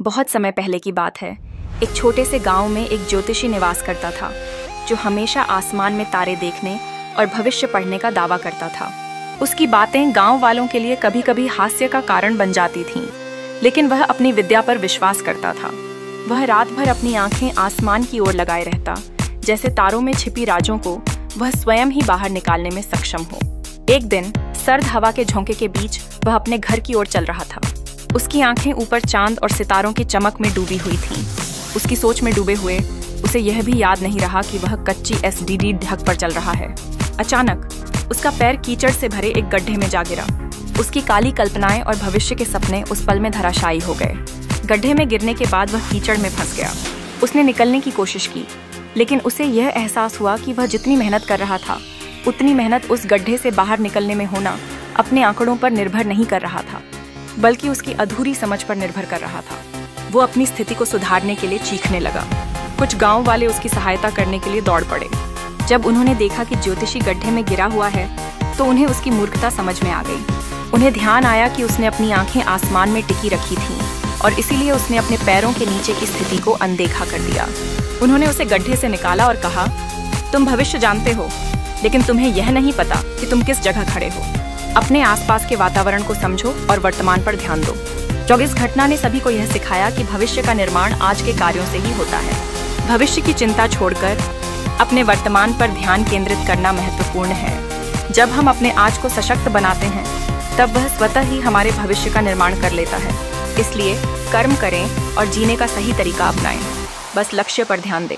बहुत समय पहले की बात है। एक छोटे से गांव में एक ज्योतिषी निवास करता था, जो हमेशा आसमान में तारे देखने और भविष्य पढ़ने का दावा करता था। उसकी बातें गांव वालों के लिए कभी कभी हास्य का कारण बन जाती थीं, लेकिन वह अपनी विद्या पर विश्वास करता था। वह रात भर अपनी आंखें आसमान की ओर लगाए रहता, जैसे तारों में छिपी राजों को वह स्वयं ही बाहर निकालने में सक्षम हो। एक दिन सर्द हवा के झोंके के बीच वह अपने घर की ओर चल रहा था। उसकी आंखें ऊपर चांद और सितारों की चमक में डूबी हुई थीं। उसकी सोच में डूबे हुए उसे यह भी याद नहीं रहा कि वह कच्ची एसडीडी ढक पर चल रहा है। अचानक उसका पैर कीचड़ से भरे एक गड्ढे में जा गिरा। उसकी काली कल्पनाएं और भविष्य के सपने उस पल में धराशायी हो गए। गड्ढे में गिरने के बाद वह कीचड़ में फंस गया। उसने निकलने की कोशिश की, लेकिन उसे यह एहसास हुआ कि वह जितनी मेहनत कर रहा था, उतनी मेहनत उस गड्ढे से बाहर निकलने में होना अपने आंकड़ों पर निर्भर नहीं कर रहा था, बल्कि उसकी अधूरी समझ पर निर्भर कर रहा था। वो अपनी स्थिति को सुधारने के लिए चीखने लगा। कुछ गांव वाले उसकी सहायता करने के लिए दौड़ पड़े। जब उन्होंने देखा कि ज्योतिषी गड्ढे में गिरा हुआ है, तो उन्हें उसकी मूर्खता समझ में आ गई। उन्हें ध्यान आया कि उसने अपनी आंखें आसमान में टिकी रखी थीं, और इसीलिए उसने अपने पैरों के नीचे की स्थिति को अनदेखा कर दिया। उन्होंने उसे गड्ढे से निकाला और कहा, तुम भविष्य जानते हो, लेकिन तुम्हें यह नहीं पता कि तुम किस जगह खड़े हो। अपने आसपास के वातावरण को समझो और वर्तमान पर ध्यान दो। जो इस घटना ने सभी को यह सिखाया कि भविष्य का निर्माण आज के कार्यों से ही होता है। भविष्य की चिंता छोड़कर अपने वर्तमान पर ध्यान केंद्रित करना महत्वपूर्ण है। जब हम अपने आज को सशक्त बनाते हैं, तब वह स्वतः ही हमारे भविष्य का निर्माण कर लेता है। इसलिए कर्म करें और जीने का सही तरीका अपनाएं। बस लक्ष्य पर ध्यान दें।